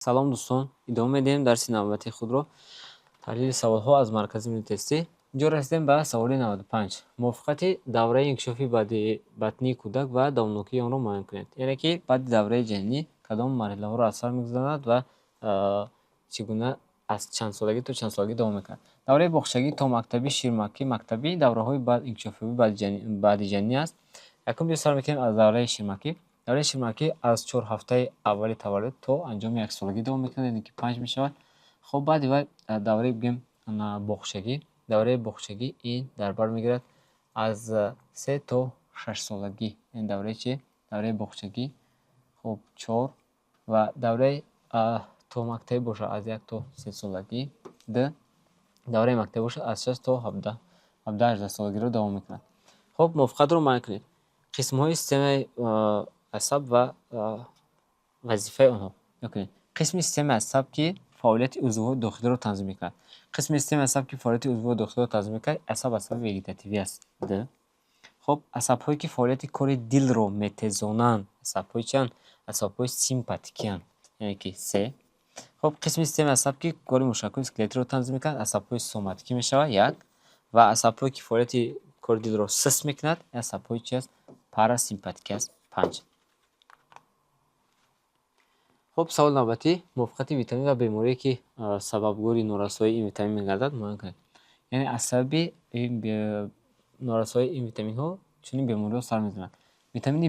салом дӯстон, идома медиҳем дарси навбати худро таҳлили саволҳо аз маркази милли тестӣ. Инҷо расидем ба саволи 95. Мувофиқати давраи инкишофи батнии кӯдак ва давнокии онро муайян кунед. Яъне ки баъди давраи ҷанинӣ кадом марҳилаҳоро аз сар мегузарад ва чӣ гуна аз чанд солагӣ то чанд солагӣ давом мекунад. Давраи боғчагӣ то мактабӣ, ширмакӣ, мактабӣ давраҳои инкишофиёбӣ баъди ҷанинӣ аст. Якум ҷо сар мекунем аз давраи ширмакӣ. Давраи ширмакӣ аз 4 ҳафтаи аввали таваллуд то анҷоми яксолагӣ давом мекунад, яъне ки 5 мешавад. Хоб баъди вай давраи бигем боғчагӣ. Давраи боғчагӣ ин дар бар мегирад аз 3 то 6 солагӣ. Ин давраи чи? Давраи боғчагӣ. Хоб 4 ва давраи то мактабӣ бошад аз 1 то 3 солагӣ. Давраи мактабӣ бошад аз 6 то 17-18 солагиро давом мекунад. Хоб мувофиқатро муайян кунед. Қисмҳои системаи асаб ва вазифаи онҳо. Қисми системаи асаб ки фаъолияти узвҳои дохилиро танзим мекунад. Қисми системаи асаб ки фаъолияти узвҳои дохилиро танзим мекунад, асаби вегетативӣ аст. Хоб асабҳое ки фаъолияти кори дилро метезонанд, асабҳои чанд? Асабҳои симпатикиянд, яъне ки С. Хоб қисми системаи асаб ки кори мушаккои скелетиро танзим мекунад, асабҳои соматикӣ мешавад 1 ва асабҳое ки фаъолияти кори дилро суст мекунад, асабҳои чи аст? Парасимпатикӣ аст 5. Хоб саволи навбатӣ, мувофиқати витамин ва беморие ки сабабгори норасоии ин витамин мегардад муайян кунед. Яъне аз сабаби норасоии ин витаминҳо чунин бемориҳо сар мезанад. Витамини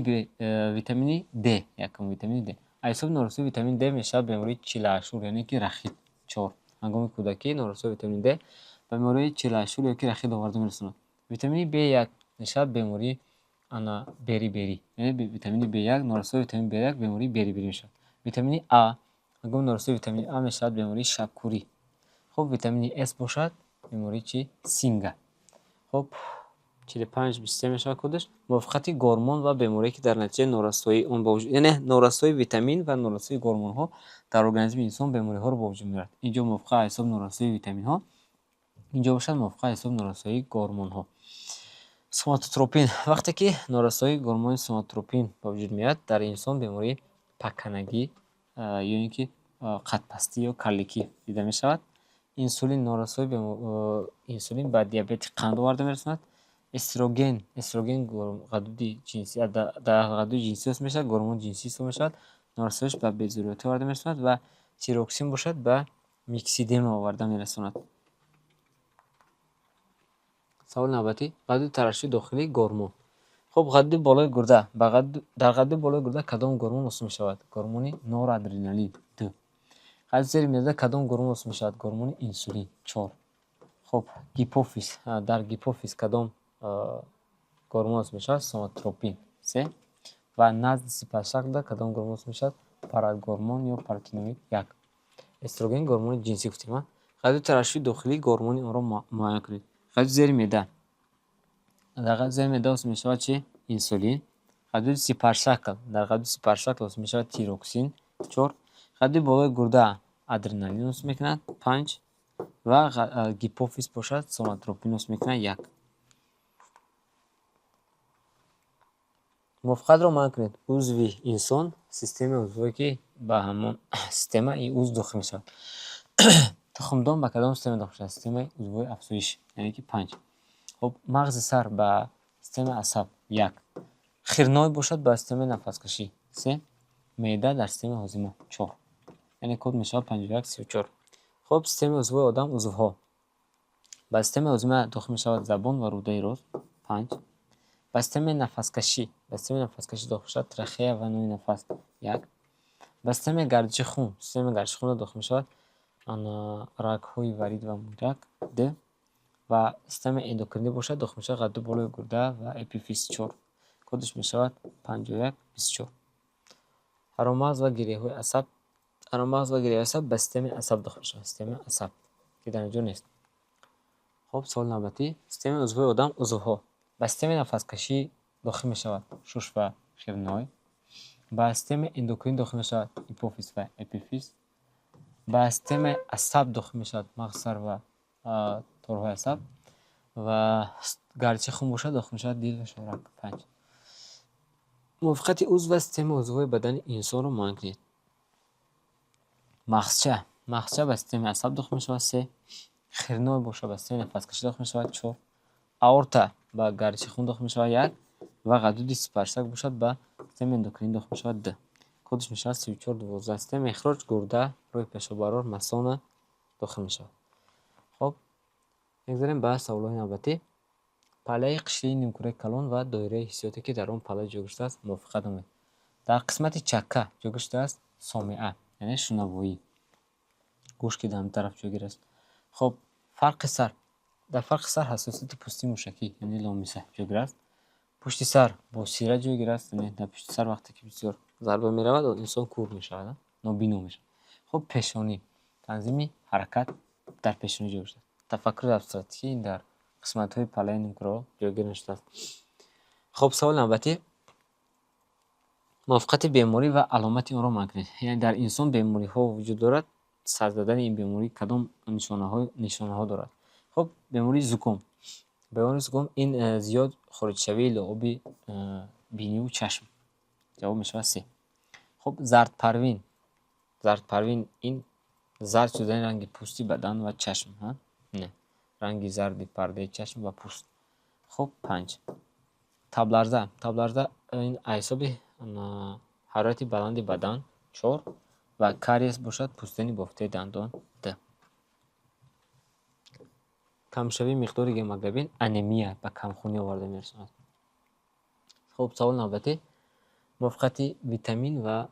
Д, якум витамини Д. Аз ҳисоби норасоии витамин Д мешавад бемории чилаашур, яъне ки рахит 4. Ҳангоми кӯдакӣ норасоии витамин Д бемории чилаашур ё ки рахит оварда мерасонад. Витамини Б1 мешавад бемории бери-бери. Яъне витамини Б1, норасоии витамини Б1 бемории бери-бери мешавад. Витамини А, ҳангоми норасоии витамини А мешавад бемории шакурӣ. Хоб витамини С бошад бемории чи? Синга. Хоб 45 23 мешавад кодаш. Мувофиқати гормон ва беморие ки дар натиҷаи норасоии он ба вуҷуд, яъне норасоии витамин ва норасоии гормонҳо дар организми инсон бемориҳоро ба вуҷуд меорад. Инҷо мувофиқа аз ҳисоби норасоии витаминҳо, инҷо бошад мувофиқа аз ҳисоби норасоии гормонҳо. Соматотропин. Вақте ки норасоии гормони соматотропин ба вуҷуд меояд, дар инсон бемории паканагӣ ё ин ки қадпастӣ ё калликӣ дида мешавад. Инсулин инсулин ба диабети қанд оварда мерасонад. Эстроген ғадуди ҷинсӣ дар ғадуди ҷинсӣ ҳисоб мешавад, гормони ҷинсӣ ҳисоб мешавад. Норасоиш ба безурӯятӣ оварда мерасонад ва тироксин бошад ба миксидема оварда мерасонад. Саволи навбатӣ, ғадуди тарашҳои дохилии гормон. Хоб ғадуди болои гурда. Дар ғадуди болои гурда кадом гормон осо мешавад? Гормони норадреналин 2. Ғадуди зери меъда кадом гормон осо мешавад? Гормони инсулин 4. Хоб гипофиз. Дар гипофиз кадом гормон осо мешавад? Соматотропин 3. Ва назди сипаршақда кадом гормон осо мешавад? Парагормон ё паратиноид 1. Эстроген гормони ҷинсӣ гуфтем. Ғадуди тарашҳои дохилии гормони онро муайян кунед. ғадуди зери меъда. Дар ғадуди зери меъда осо мешавад чи? Инсулин. ғадуди сипаршақл. Дар ғадуди сипаршақл осо мешавад тироксин 4. ғадуди болои гурда адреналин осо мекунад 5 ва гипофиз бошад соматотропин осо мекунад 1. мувофиқатро муайян кунед. Узви инсон, системаи узвҳое ки ба ҳамон система и узв дохил мешавад. тухмдон ба кадом система дохил мешавад? Системаи узвҳои афзоиш, яъне ки 5. хоб мағзи сар ба системаи асаб 1. хирной бошад ба системаи нафаскашӣ 3. меъда дар системаи ҳозима 4. яъне код мешавад 5134. хоб системаи узвҳои одам узвҳо. ба системаи ҳозима дохил мешавад забон ва рӯдаи рост 5. ба системаи нафаскашӣ дохил мешавад трахея ва нӯи нафас 1. ба системаи гардиши хун дохил мешавад рагҳои варид ва мудак 2. ва системаи эндокринӣ бошад дохил мешавад ғадуди болои гурда ва эпифиз 4. кодаш мешавад 5124. ҳаромағз ва гирияҳои асаб. ҳаромағз ва гирияҳои асаб ба системаи асаб дохил мешавад. Системаи асаб ки дар инҷо нест. хоб саволи навбатӣ, системаи узвҳои одам узвҳо. ба системаи нафаскашӣ дохил мешавад шуш ва хирной. ба системаи эндокрин дохил мешавад ипофиз ва эпифиз. ба системаи асаб дохил мешавад мағзи сар ва торҳои асаб. ва гардиши хун бошад дохил мешавад дил ва шорак 5. мувофиқати узв ва системаи узвҳои бадани инсонро муайян кунед. мағзча ба системаи асаб дохил мешавад. 3 хирной боша ба системаи нафаскашӣ дохил мешавад. 4 аорта ба гардиши хун дохил мешавад. 1 ва ғадуди сипаршак бошад ба системаи эндокрин дохил мешавад. 2 кодиш мешавад 3412. Системаи ихроҷ гурда, рӯи пешобарор, масона дохил мешавад. хоб мегзарем ба саволҳои навбатӣ. паллаи қишлии нимкураи калон ва доираи ҳиссиёте ки дар он палла ҷо гирифтааст мувофиқат намоед. дар қисмати чакка ҷо гирифтааст сомеа, яъне шунавоӣ, гӯш ки дар ҳамин тараф ҷойгир аст. хоб фарқи сар. дар фарқи сар ҳассосияти пӯстии мушакӣ, яъне ломиса ҷойгир аст. пушти сар босира ҷойгир аст, яъне дар пушти сар вақте ки бисёр зарба меравад инсон кур мешавад, нобино мешавад. хоб пешонӣ, танзими ҳаракат дар пешонӣ ҷойгир аст. тафаккури абстрактӣ ин дар қисматҳои паллаи нимкураҳо ҷойгир наштааст. хоб саволи навбатӣ. мувофиқати беморӣ ва аломати онро маълум кунед. яъне дар инсон бемориҳо вуҷуд дорад. сар задани ин беморӣ кадом нишонаҳо дорад? хоб бемории зуком. бемории зуком ин зиёд хориҷшавии луъуби биниву чашм. ҷавоб мешавад 3. хоб зардпарвин. зардпарвин ин зард шудани ранги пӯсти бадан ва чашм. Не, ранги зарди пардаи чашм ва пӯст. хоб 5. табларза. табларза ин аъсоби ҳарорати баланди бадан. 4 ва кариес бошад, пӯстани бофтаи дандон. 2. камшавии миқдори гемоглобин анемия ба камхунӣ оварда мерасонад. хоб саволи навбатӣ. мувофиқати витамин ва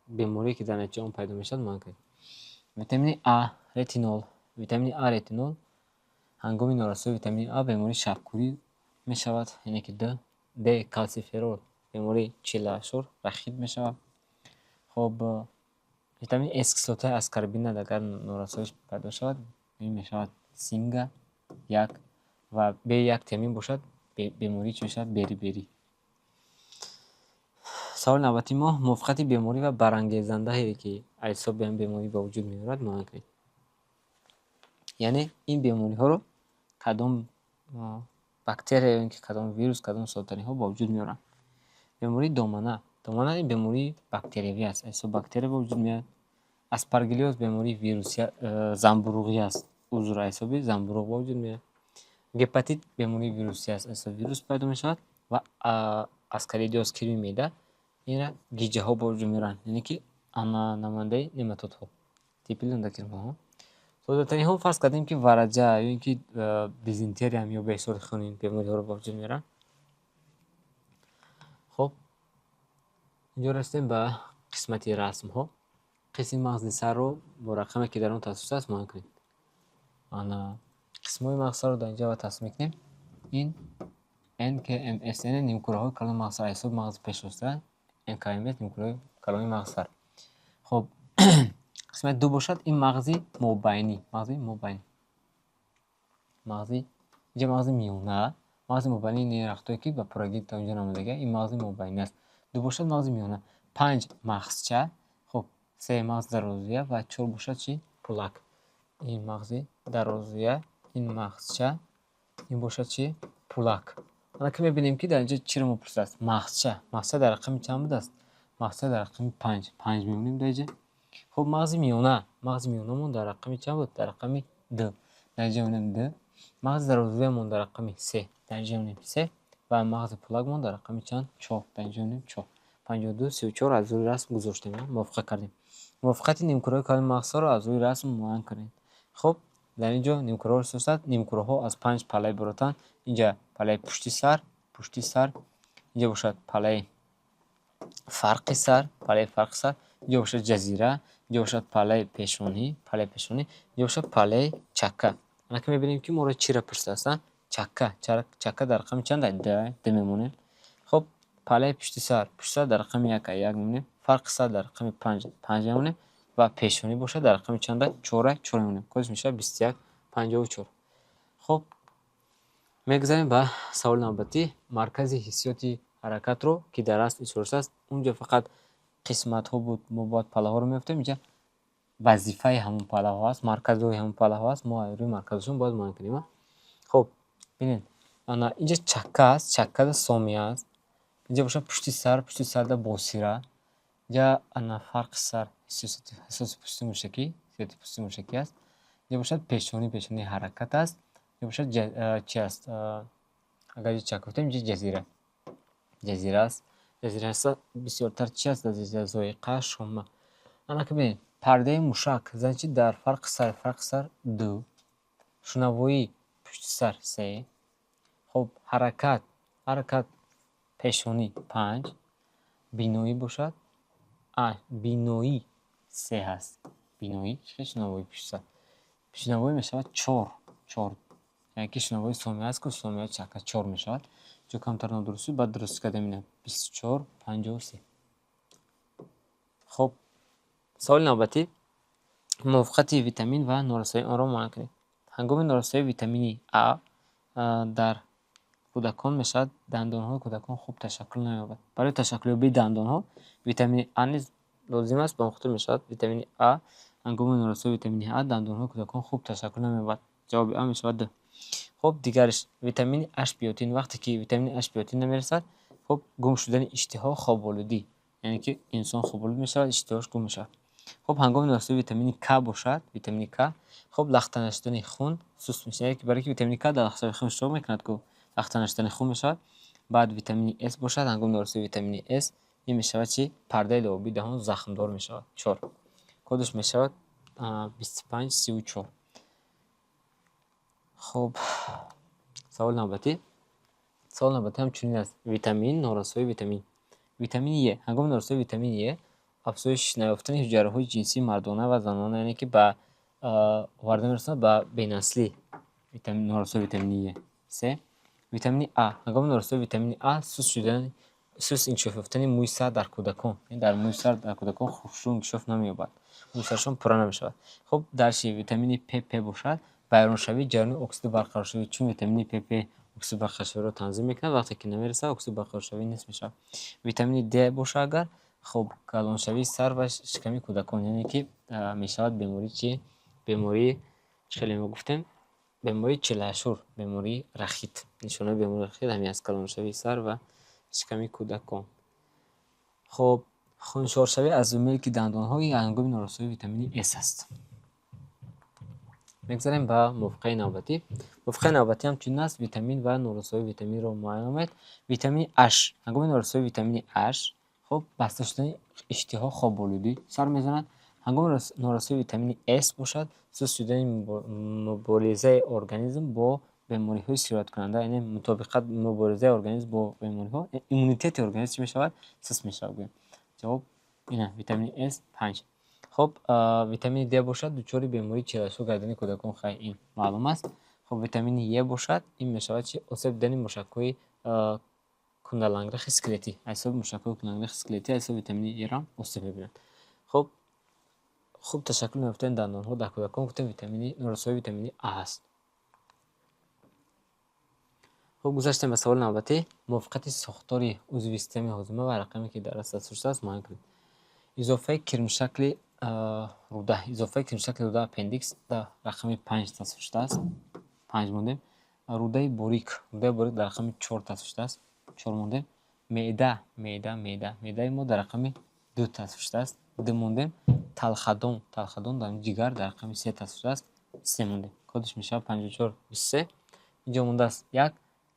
беморие ки дар натиҷаи он пайдо мешавад муайян кунед. витамини А ретинол. витамини А ретинол ҳангоми норасоии витамини А бемории шабкурӣ мешавад, яъне ки Д калсиферол бемории чилашор рахит мешавад. хоб витамини С кислотаи аскорбинат агар норасоиш пайдо шавад ин мешавад синга 1 ва Б1 темин бошад беморӣ чӣ мешавад бериберӣ. саволи навбатии мо мувофиқати беморӣ ва барангезандаҳое ки аъсоби ин беморӣ ба вуҷуд меорад муайян кунед. яъне ин бемориҳоро кадом бактерия ё ин ки кадом вирус, кадом сотаниҳо ба вуҷуд меоранд. бемории домана. домана ин бемории бактериявӣ аст. аъсоби бактерия ба вуҷуд меояд. аспаргиллёз бемории вируси замбуруғӣ аст. узр аъсоби замбуруғ ба вуҷуд меояд. гепатит бемории вирусӣ аст. аъсоби вирус пайдо мешавад ва аскаридиоз кирми меъда инра гиҷаҳо ба вуҷуд меоранд, яъне ки намояндаи нематодҳо, типи лундакирмоҳо. содатариниҳо фарз кардем ки вараҷа ё ин ки дизентерия ё беҳисори хунин бемориҳоро ба вуҷуд меоранд. хоб инҷо расидем ба қисмати расмҳо. қисми мағзи сарро бо рақаме ки дар он тавсиф аст муайян кунед. қисмҳои мағзи сарро дар инҷа тавсиф мекунем. ин НКМС яъне нимкураҳои калони мағзи сар, аъсоби мағзи пешоста. НКМС нимкураҳои калони мағзи сар. хоб қисмати 2 бошад ин мағзи мобайнӣ. мағзи мобайнӣ. инҷа мағзи миёна. мағзи мобайнӣ ин рахтое ки ба пуррагӣ та онҷо намудага. ин мағзи мобайнӣ аст. 2 бошад мағзи миёна. 5 мағзча. хоб 3 мағзи дарозия ва 4 бошад чи пулак. ин мағзи дарозия, ин мағзча, ин бошад чи пулак. ана ки мебинем ки дар инҷа чиро мепурсааст. мағзча. мағзча дар рақами чанд будааст? мағзча дар рақами 5. 5 мемонем дар инҷа. хоб мағзи миёна. мағзи миёнамон дар рақами чанд буд? дар рақами 2. дар инҷа мемонем 2. мағзи дарозиямон дар рақами 3. дар инҷа мемонем 3 ва мағзи пулакмон дар рақами чанд? 4. дар инҷа мемонем 4. 52 34 аз рӯи расм гузоштем, мувофиқа кардем. мувофиқати нимкураҳои калони мағзи сарро аз рӯи расм муайян кунед. хоб дар инҷо нимкураҳоро сӯзад. нимкураҳо аз 5 палла иборатанд. инҷа паллаи пушти сар, инҷа бошад паллаи фарқи сар, инҷа бошад ҷазира, инҷа бошад паллаи пешонӣ, инҷа бошад паллаи чакка. ана ки мебинем ки моро чиро пурсидааст? чакка дар рақами чанд? д мемонем. хоб паллаи пушти сар дар рақами 1 мемонем. фарқи сар дар рақами 5 мемонем ва пешонӣ бошад дар рақами чанд? 4 мемонем. кодиш мешавад 21 54. хоб мегзарем ба саволи навбатӣ. маркази ҳиссиёти ҳаракатро ки дар асл ишора шудааст, унҷо фақат қисматҳо буд, мо бояд паллаҳоро меёфтем. инҷа вазифаи ҳамон паллаҳо аст, марказҳои ҳамон паллаҳо аст. мо рӯи марказашон бояд муайян кунем. хоб бинед, ана инҷа чакка аст, чаккада сомия аст. инҷа бошад пушти сарда босира. جا انا فرق سر حساس پوست موشکی صورت پوست موشکی است. یا باشد پیشانی حرکت است. یا باشد چی است؟ اگر چک گفتیم جزیره است. جزیره است بسیارتر چی است؟ جزیره قشم. انا که ببین پرده موشک زنچی در فرق سر دو، شنوایی پشت سر سه، خب حرکت پیشانی 5، بینایی باشد بینایی 3 هست. بینایی شنوایی پشت سر شنوایی می شود 4 یعنی که شنوایی سومی است که سومی چکه 4 می شود. جو کمتر نادرستی بعد درست کردم اینه 24 53. خب سوال نوبتی موافقت ویتامین و نارسایی آن را معاینه کنید. هنگام نارسایی ویتامین آ در کودکان می شود دندانهای کودکان خوب تشکل نیابد. برای تشکل یابی دندانها ویتامین آ نیز لازم است. با خاطر می شود ویتامین آ هنگام نارسایی ویتامین آ دندانهای کودکان خوب تشکل نمی‌یابد. جواب آ می شود. خب دیگرش ویتامین اچ بیوتین. وقتی که ویتامین اچ بیوتین نمیرسد خب گم شدن اشتها خواب‌آلودی، یعنی که انسان خواب‌آلود می شود، اشتهاش گم می شود. خب هنگام نارسایی ویتامین K باشد، ویتامین K خب لخته نشدن خون سست میشه، که برای که ویتامین K در لخته خون اشتراک میکند که لخته نشدن خون میشود. بعد ویتامین S باشد، هنگام نارسایی ویتامین S این میشود چی؟ پرده لعابی دهان زخمدار میشود. 4 کدش میشود 2534. خب سوال نوبتی هم چنین است. ویتامین نارسایی ویتامین E. هنگام نارسایی ویتامین E افزایش نیافتن حجره‌های جنسی مردانه و زنانه، یعنی که به وارده میرسند به بی‌نسلی. ویتامین نارسایی ویتامین E. 3 ویتامین A. هنگام نارسایی ویتامین A سوس انکشاف یافتن موی سر در کودکان، یعنی در موی سر در کودکان خوبشون انکشاف نمی‌یابد، موی سرشون پره نمی‌شود. خب در ویتامین PP باشد بیرون‌شوی جریان اکسید برقرارشوی، چون ویتامین PP اکسید برقرارشوی رو تنظیم میکنه، وقتی که نمیرسه اکسید برقرارشوی نیست میشه. ویتامین D باشه اگر خب کلانشوی سر و شکمی کودکان، یعنی که میشود بیماری چی؟ بیماری کلمه گفتیم بیماری چلاشور، بیماری رخیت. نشانه بیماری رخیت همین است، کلانشوی سر و شکمی کودکان. خب خونشوارشوی از میلک دندان‌های هنگام نارسایی ویتامین S است. میگذاریم به موافقه نوبتی. موافقه نوبتی هم چنین است. ویتامین و نارسایی ویتامین رو معاینه نمایید. ویتامین H. هنگام نارسایی ویتامین H خب بسته شدن اشتها خواب‌آلودی سر میزند. هنگام نارسایی ویتامین S باشد سست شدن مبارزه ارگانیسم با بیماری‌های سیرت کننده، یعنی مطابقت مبارزه ارگانیسم با بیماری‌ها، ایمونیته ارگانیسم چی میشود؟ سست میشود. جواب اینه ویتامین S 5. خب ویتامین D باشد دچار بیماری چلاشور گردن کودکان خیلی این معلوم است. خب ویتامین E باشد این میشود چی؟ آسیب دیدن موشک‌های کندالانگرخ اسکلتی، حساب موشک‌های کندالانگرخ اسکلتی حساب ویتامین E را آسیب می‌بینند. خب خوب تشکل یافتن دندان‌ها در کودکان گفتیم ویتامین نارسایی ویتامین A است. خب گذشتیم به سوال نوبتی. موافقت ساختار عضوی سیستم هاضمه و رقمی که در اساس شده است معاینه کنید. اضافه کرم شکل روده اپندیکس در رقم 5 تصویر شده است. 5 مونده. روده باریک در رقم 4 تصویر شده است. 4 مونده. معده ما در رقم 2 تصویر شده است. 2 مونده. تلخدان در جگر در رقم 3 تصویر شده است. 3 مونده. کدش میشه 54 23. اینجا مونده است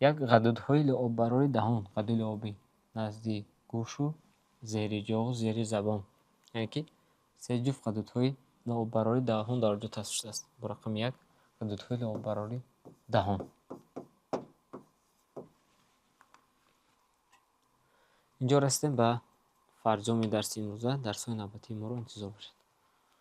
یک غدودهای لعاب‌برای دهان، غدود لعابی نزدیک گوش و زیر جاغ زیر زبان، یعنی که 3 جفت غدودهای لعاب‌برای دهان در آنجا تصویر شده است. با رقم 1 غدودهای لعاب‌برای دهان. اینجا رسیدیم به فرجام درس امروزه. درس‌های نوبتی ما رو انتظار باشید.